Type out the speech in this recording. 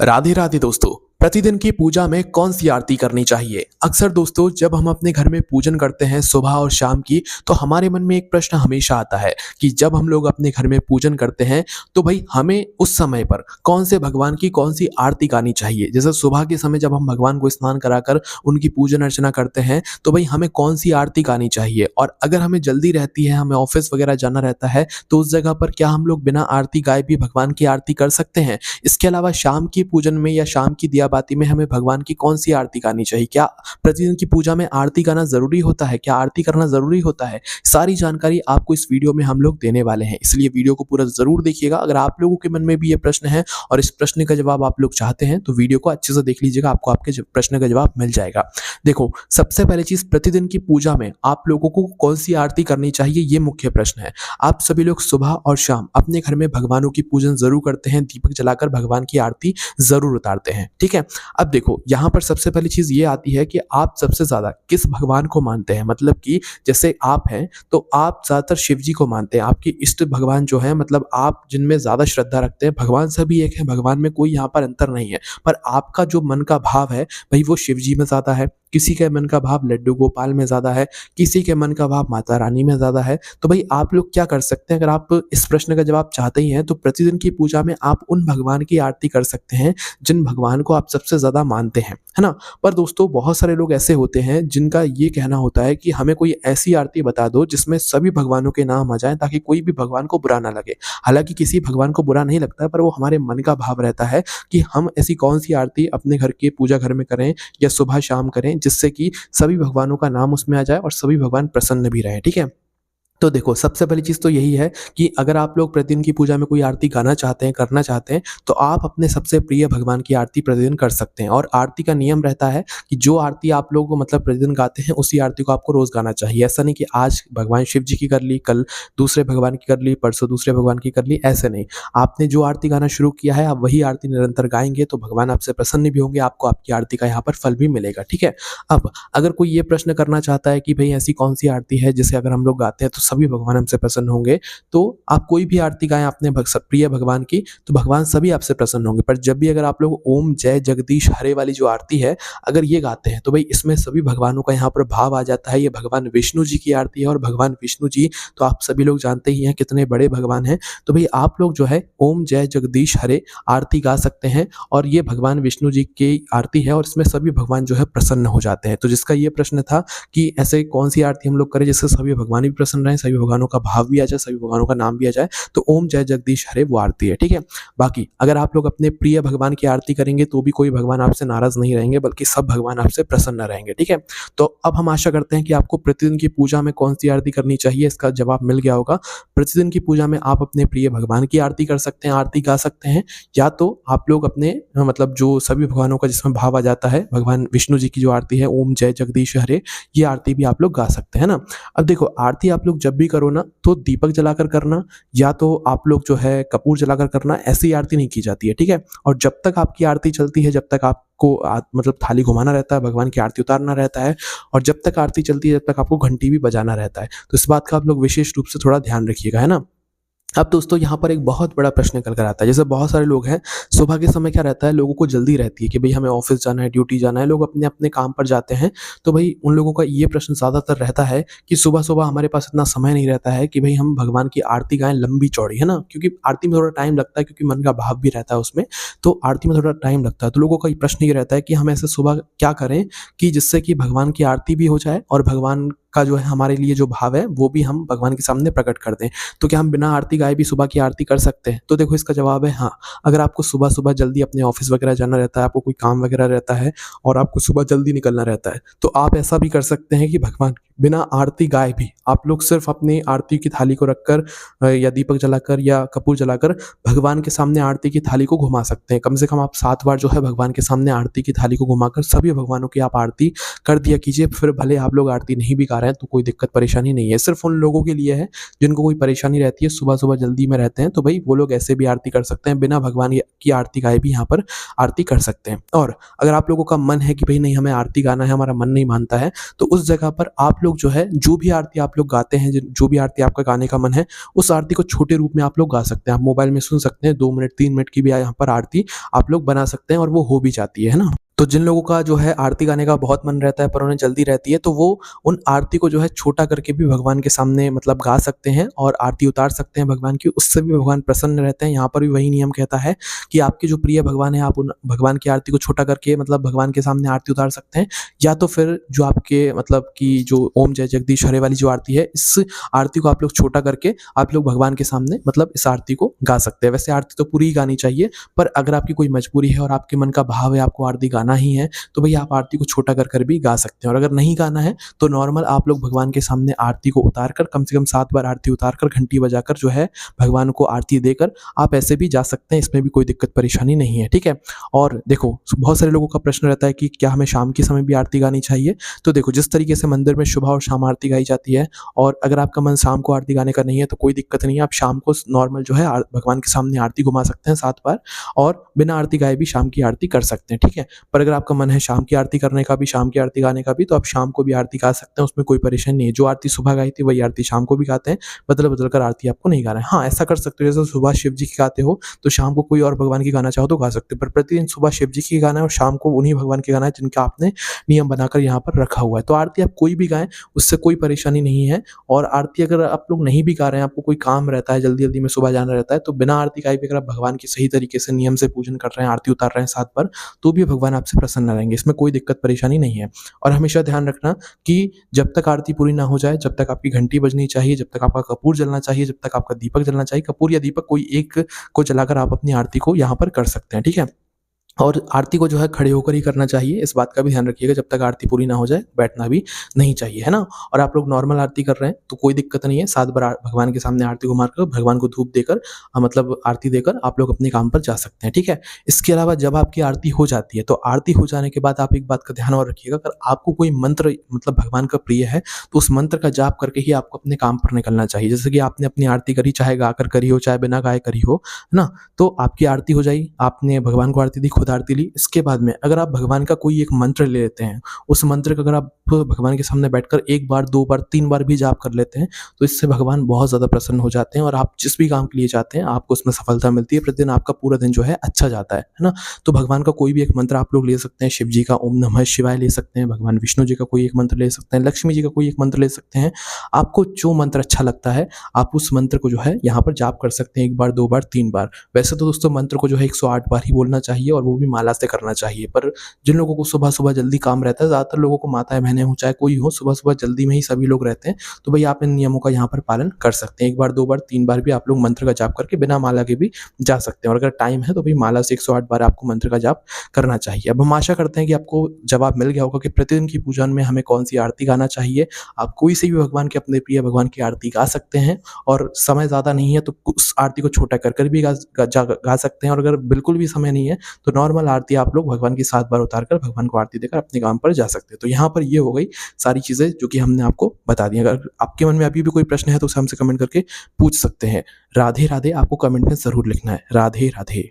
राधे राधे दोस्तों। प्रतिदिन की पूजा में कौन सी आरती करनी चाहिए? अक्सर दोस्तों जब हम अपने घर में पूजन करते हैं सुबह और शाम की, तो हमारे मन में एक प्रश्न हमेशा आता है कि जब हम लोग अपने घर में पूजन करते हैं तो भाई हमें उस समय पर कौन से भगवान की कौन सी आरती गानी चाहिए। जैसे सुबह के समय जब हम भगवान को स्नान कराकर उनकी पूजन अर्चना करते हैं तो भाई हमें कौन सी आरती गानी चाहिए, और अगर हमें जल्दी रहती है, हमें ऑफिस वगैरह जाना रहता है, तो उस जगह पर क्या हम लोग बिना आरती गाए भी भगवान की आरती कर सकते हैं? इसके अलावा शाम की पूजन में या शाम की दिया बाती में हमें भगवान की कौन-सी आरती गानी चाहिए? क्या प्रतिदिन की पूजा में आरती गाना ज़रूरी होता है? क्या आरती करना ज़रूरी होता है? सारी जानकारी आपको इस वीडियो में हम लोग देने वाले हैं, इसलिए वीडियो को पूरा ज़रूर देखिएगा। अगर आप लोगों के मन में भी ये प्रश्न है और इस प्रश्न का जवाब आप लोग चाहते हैं, तो वीडियो को अच्छे से देख लीजिएगा, आपको आपके प्रश्न का जवाब मिल जाएगा। देखो, सबसे पहली चीज़, प्रतिदिन की पूजा में आप लोगों को कौन-सी आरती करनी चाहिए, ये मुख्य प्रश्न है। आप सभी लोग सुबह और शाम अपने घर में भगवानों की पूजन ज़रूर करते हैं, दीपक जलाकर भगवान की आरती ज़रूर उतारते हैं, ठीक है? अब देखो, यहाँ पर सबसे पहली चीज़ ये आती है कि आप सबसे ज़्यादा किस भगवान को मानते हैं। मतलब कि जैसे आप हैं, तो आप ज़्यादातर शिव जी को मानते हैं, आपके इष्ट भगवान जो हैं, मतलब आप जिनमें ज़्यादा श्रद्धा रखते हैं। भगवान सभी एक हैं, भगवान में कोई यहाँ पर अंतर नहीं है, पर आपका जो मन का भाव है, भई वो शिव जी में ज़्यादा है, किसी के मन का भाव लड्डू गोपाल में ज़्यादा है, किसी के मन का भाव माता रानी में ज़्यादा है। तो भई आप लोग क्या कर सकते हैं, अगर आप इस प्रश्न का जवाब चाहते ही हैं, तो प्रतिदिन की पूजा में आप उन भगवान की आरती कर सकते हैं जिन भगवान को आप सबसे ज़्यादा मानते हैं, है ना? पर दोस्तों, बहुत सारे लोग ऐसे होते हैं जिनका ये कहना होता है कि हमें कोई ऐसी आरती बता दो जिसमें सभी भगवानों के नाम आ जाएँ, ताकि कोई भी भगवान को बुरा ना लगे। हालाँकि किसी भगवान को बुरा नहीं लगता है, पर वो हमारे मन का भाव रहता है कि हम ऐसी कौन-सी आरती अपने घर के पूजा घर में करें या सुबह-शाम करें, जिससे कि सभी भगवानों का नाम उसमें आ जाए और सभी भगवान प्रसन्न भी रहें, ठीक है? तो देखो, सबसे पहली चीज़ तो यही है कि अगर आप लोग प्रतिदिन की पूजा में कोई आरती गाना चाहते हैं, करना चाहते हैं, तो आप अपने सबसे प्रिय भगवान की आरती प्रतिदिन कर सकते हैं। और आरती का नियम रहता है कि जो आरती आप लोग मतलब प्रतिदिन गाते हैं, उसी आरती को आपको रोज़ गाना चाहिए। ऐसा नहीं कि आज भगवान शिव जी की कर ली, कल दूसरे भगवान की कर ली, परसों दूसरे भगवान की कर ली, ऐसे नहीं। आपने जो आरती गाना शुरू किया है, आप वही आरती निरंतर गाएँगे, तो भगवान आपसे प्रसन्न भी होंगे, आपको आपकी आरती का यहाँ पर फल भी मिलेगा, ठीक है? अब अगर कोई ये प्रश्न करना चाहता है कि भई ऐसी कौन-सी आरती है जिसे अगर हम लोग गाते हैं तो सभी भगवान हमसे प्रसन्न होंगे, तो आप कोई भी आरती गाएँ अपने प्रिय भगवान की, तो भगवान सभी आपसे प्रसन्न होंगे। पर जब भी अगर आप लोग ओम जय जगदीश हरे वाली जो आरती है, अगर ये गाते हैं, तो भई इसमें सभी भगवानों का यहाँ पर भाव आ जाता है। ये भगवान विष्णु जी की आरती है, और भगवान विष्णु जी तो आप सभी लोग जानते ही हैं कितने बड़े भगवान हैं। तो भई आप लोग जो है ओम जय जगदीश हरे आरती गा सकते हैं, और ये भगवान विष्णु जी की आरती है, और इसमें सभी भगवान जो है प्रसन्न हो जाते हैं। तो जिसका ये प्रश्न था कि ऐसे कौन-सी आरती हम लोग करें जिससे सभी भगवान भी प्रसन्न रहें, सभी भगवानों का भाव भी आ जाए, सभी भगवानों का नाम भी आ जाए, तो ओम जय जगदीश हरे वो आरती है, ठीक है? बाकी अगर आप लोग अपने प्रिय भगवान की आरती करेंगे, तो भी कोई भगवान आपसे नाराज़ नहीं रहेंगे, बल्कि सब भगवान आपसे प्रसन्न रहेंगे, ठीक है? तो अब हम आशा करते हैं कि आपको प्रतिदिन की पूजा में कौन-सी आरती करनी चाहिए, इसका जवाब मिल गया होगा। प्रतिदिन की पूजा में आप अपने प्रिय भगवान की आरती कर सकते हैं, आरती गा सकते हैं, या तो आप लोग अपने मतलब जो सभी भगवानों का जिसमें भाव आ जाता है, भगवान विष्णु जी की जो आरती है ओम जय जगदीश हरे, ये आरती भी आप लोग गा सकते हैं ना। अब देखो, आरती आप लोग जब भी करो ना, तो दीपक जलाकर करना, या तो आप लोग जो है कपूर जलाकर करना, ऐसी आरती नहीं की जाती है, ठीक है? और जब तक आपकी आरती चलती है, जब तक आपको मतलब थाली घुमाना रहता है, भगवान की आरती उतारना रहता है, और जब तक आरती चलती है, जब तक आपको घंटी भी बजाना रहता है। तो इस बात का आप लोग विशेष रूप से थोड़ा ध्यान रखिएगा, है ना? अब दोस्तों, यहाँ पर एक बहुत बड़ा प्रश्न निकल कर आता है। जैसे बहुत सारे लोग हैं, सुबह के समय क्या रहता है, लोगों को जल्दी रहती है कि भई हमें ऑफ़िस जाना है, ड्यूटी जाना है, लोग अपने-अपने काम पर जाते हैं। तो भई उन लोगों का ये प्रश्न ज़्यादातर रहता है कि सुबह-सुबह हमारे पास इतना समय नहीं रहता है कि भई हम भगवान की आरती गाएँ लंबी-चौड़ी, है ना? क्योंकि आरती में थोड़ा टाइम लगता है, क्योंकि मन का भाव भी रहता है उसमें, तो आरती में थोड़ा टाइम लगता है। तो लोगों का ये प्रश्न ये रहता है कि हम ऐसे सुबह क्या करें कि जिससे कि भगवान की आरती भी हो जाए, और भगवान का जो है हमारे लिए जो भाव है, वो भी हम भगवान के सामने प्रकट कर दें। तो क्या हम बिना आरती गाए भी सुबह की आरती कर सकते हैं? तो देखो, इसका जवाब है हाँ। अगर आपको सुबह-सुबह जल्दी अपने ऑफ़िस वगैरह जाना रहता है, आपको कोई काम वगैरह रहता है, और आपको सुबह जल्दी निकलना रहता है, तो आप ऐसा भी कर सकते हैं कि भगवान बिना आरती गाए भी आप लोग सिर्फ़ अपनी आरती की थाली को रखकर या दीपक जलाकर या कपूर जलाकर भगवान के सामने आरती की थाली को घुमा सकते हैं। कम से कम आप 7 बार जो है भगवान के सामने आरती की थाली को घुमाकर सभी भगवानों की आप आरती कर दिया कीजिए। फिर भले आप लोग आरती नहीं भी गा रहे हैं, तो कोई दिक्कत परेशानी नहीं है। सिर्फ़ उन लोगों के लिए है जिनको कोई परेशानी रहती है, सुबह-सुबह जल्दी में रहते हैं, तो भई वो लोग ऐसे भी आरती कर सकते हैं, बिना भगवान की आरती गाए भी यहाँ पर आरती कर सकते हैं। और अगर आप लोगों का मन है कि भई नहीं, हमें आरती गाना है, हमारा मन नहीं मानता है, तो उस जगह पर आप लोग लोग जो है जो भी आरती आप लोग गाते हैं, जो भी आरती आपका गाने का मन है, उस आरती को छोटे रूप में आप लोग गा सकते हैं। आप मोबाइल में सुन सकते हैं, 2 मिनट 3 मिनट की भी यहाँ पर आरती आप लोग बना सकते हैं और वो हो भी जाती है ना? तो जिन लोगों का जो है आरती गाने का बहुत मन रहता है पर उन्हें जल्दी रहती है, तो वो उन आरती को जो है छोटा करके भी भगवान के सामने मतलब गा सकते हैं और आरती उतार सकते हैं भगवान की, उससे भी भगवान प्रसन्न रहते हैं। यहाँ पर भी वही नियम कहता है कि आपके जो प्रिय भगवान हैं, आप उन भगवान की आरती को छोटा करके मतलब भगवान के सामने आरती उतार सकते हैं, या तो फिर जो आपके मतलब कि जो ओम जय जगदीश हरे वाली जो आरती है, इस आरती को आप लोग छोटा करके आप लोग भगवान के सामने मतलब इस आरती को गा सकते हैं। वैसे आरती तो पूरी ही गानी चाहिए, पर अगर आपकी कोई मजबूरी है और आपके मन का भाव है आपको आरती गाना ही है, तो भई आप आरती को छोटा कर भी गा सकते हैं। और अगर नहीं गाना है तो नॉर्मल आप लोग भगवान के सामने आरती को उतार कर कम से कम 7 बार आरती उतार कर घंटी बजाकर जो है भगवान को आरती देकर आप ऐसे भी जा सकते हैं, इसमें भी कोई दिक्कत परेशानी नहीं है, ठीक है? और देखो बहुत सारे लोगों का प्रश्न रहता है कि क्या हमें शाम के समय भी आरती गानी चाहिए? तो देखो जिस तरीके से मंदिर में सुबह और शाम आरती गाई जाती है, और अगर आपका मन शाम को आरती गाने का नहीं है तो कोई दिक्कत नहीं है, आप शाम को नॉर्मल जो है भगवान के सामने आरती घुमा सकते हैं 7 बार, और बिना आरती गाए भी शाम की आरती कर सकते हैं, ठीक है? पर अगर आपका मन है शाम की आरती करने का भी, शाम की आरती गाने का भी, तो आप शाम को भी आरती गा सकते हैं, उसमें कोई परेशानी नहीं है। जो आरती सुबह गाई थी वही आरती शाम को भी गाते हैं, बदल-बदल कर आरती आपको नहीं गाना है। हाँ, ऐसा कर सकते हो जैसे सुबह शिव जी की गाते हो, तो शाम को कोई और भगवान की गाना चाहो तो गा सकते हो, पर प्रतिदिन सुबह शिव जी की गाना है और शाम को उन्हीं भगवान के गाना है जिनका आपने नियम बनाकर यहाँ पर रखा हुआ है। तो आरती आप कोई भी गाएँ, उससे कोई परेशानी नहीं है। और आरती अगर आप लोग नहीं भी गा रहे हैं, आपको कोई काम रहता है, जल्दी-जल्दी में सुबह जाना रहता है, तो बिना आरती गाए भी अगर आप भगवान की सही तरीके से नियम से पूजन कर रहे हैं, आरती उतार रहे हैं 7 बार, तो भी भगवान आपसे प्रसन्न रहेंगे। इसमें कोई दिक्कत परेशानी नहीं है। और हमेशा ध्यान रखना कि जब तक आरती पूरी ना हो जाए, जब तक आपकी घंटी बजनी चाहिए, जब तक आपका कपूर जलना चाहिए, जब तक आपका दीपक जलना चाहिए, कपूर या दीपक कोई एक को जलाकर आप अपनी आरती को यहाँ पर कर सकते हैं, ठीक है? और आरती को जो है खड़े होकर ही करना चाहिए, इस बात का भी ध्यान रखिएगा, जब तक आरती पूरी ना हो जाए, बैठना भी नहीं चाहिए, है ना? और आप लोग नॉर्मल आरती कर रहे हैं, तो कोई दिक्कत नहीं है, 7 बार भगवान के सामने आरती को मारकर, भगवान को धूप देकर मतलब आरती देकर आप लोग अपने काम पर जा सकते हैं, ठीक है? इसके अलावा जब आपकी आरती हो जाती है, तो आरती हो जाने के बाद आप एक बात का ध्यान और रखिएगा, अगर आपको कोई मंत्र मतलब भगवान का प्रिय है, तो उस मंत्र का जाप करके ही आपको अपने काम पर निकलना चाहिए। जैसे कि आपने अपनी आरती करी, चाहे गाकर करी हो, चाहे बिना गाए करी हो, है ना? तो आपकी आरती हो जाई, आपने भगवान को आरती दी, खुद आरती ली, इसके बाद में अगर आप भगवान का कोई एक मंत्र ले लेते हैं, उस मंत्र का अगर आप भगवान के सामने बैठकर 1 बार, 2 बार, 3 बार भी जाप कर लेते हैं, तो इससे भगवान बहुत ज़्यादा प्रसन्न हो जाते हैं और आप जिस भी काम के लिए जाते हैं, आपको उसमें सफलता मिलती है। प्रतिदिन आपका पूरा दिन जो है अच्छा जाता है ना? तो भगवान का कोई भी एक मंत्र आप लोग ले सकते हैं, शिव जी का ओम नमः शिवाय ले सकते हैं, भगवान विष्णु जी का कोई एक मंत्र ले सकते हैं, लक्ष्मी जी का कोई एक मंत्र ले सकते हैं। आपको जो मंत्र अच्छा लगता है, आप उस मंत्र को जो है यहाँ पर जाप कर सकते हैं 1 बार, 2 बार, 3 बार। वैसे तो दोस्तों मंत्र को जो है 108 बार ही बोलना चाहिए और वो भी माला से करना चाहिए, पर जिन लोगों को सुबह-सुबह जल्दी काम रहता है, ज़्यादातर लोगों को माताएँ-बहनें हों, चाहे कोई हो, सुबह-सुबह जल्दी में ही सभी लोग रहते हैं, तो भई आप इन नियमों का यहाँ पर पालन कर सकते हैं। 1 बार, 2 बार, 3 बार भी आप लोग मंत्र का जाप करके बिना माला के भी जा सकते हैं, और अगर टाइम है तो भई माला से 108 बार आपको मंत्र का जाप करना चाहिए। अब हम आशा करते हैं कि आपको जवाब मिल गया होगा कि प्रतिदिन की पूजन में हमें कौन-सी आरती गाना चाहिए। आप कोई से भी भगवान के, अपने प्रिय भगवान की आरती गा सकते हैं, और समय ज़्यादा नहीं है तो उस आरती को छोटा कर भी गा सकते हैं, और अगर बिल्कुल भी समय नहीं है तो नॉर्मल आरती आप लोग भगवान की 7 बार उतार कर भगवान को आरती देकर अपने काम पर जा सकते हैं। तो यहाँ पर ये हो गई सारी चीज़ें जो कि हमने आपको बता दी। अगर आपके मन में अभी भी कोई प्रश्न है तो उसे हमसे कमेंट करके पूछ सकते हैं। राधे राधे आपको कमेंट में ज़रूर लिखना है। राधे राधे।